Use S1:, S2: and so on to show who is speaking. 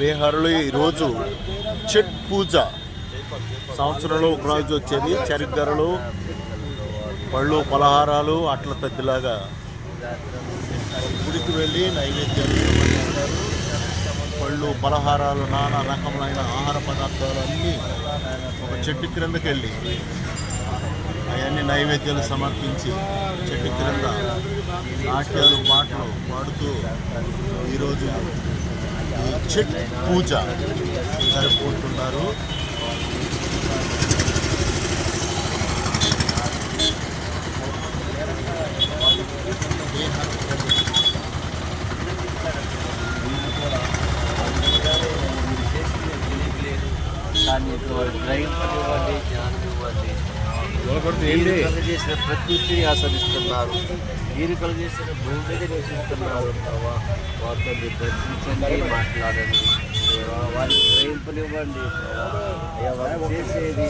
S1: బీహార్లో ఈరోజు ఛట్ పూజ, సంవత్సరంలో ఒకరోజు వచ్చేది. చరిత్రలు, పళ్ళు, పలహారాలు, అట్ల తద్దిలాగా గుడికి వెళ్ళి నైవేద్యాలు సమర్పిస్తారు. పళ్ళు, పలహారాలు, నానా రకములైన ఆహార పదార్థాలు అన్నీ ఒక చెట్టు క్రిందకి వెళ్ళి అవన్నీ నైవేద్యాలు సమర్పించి చెట్టు క్రింద నాట్యాలు, పాటలు పాడుతూ ఈరోజు ఈ ఛట్ పూజ జరుపుకుంటున్నారు.
S2: దాన్ని గ్రహింపనివ్వండి, జ్ఞానం ఇవ్వండి. మీరు కలిగజేసిన ప్రకృతిని ఆస్వాదిస్తున్నారు, మీరు కలిగజేసిన భూమి మీద నివసిస్తున్నారు. వారితో మీరు దర్శించండి, మాట్లాడండి, వారిని గ్రహింపనివ్వండి. వారు చేసేది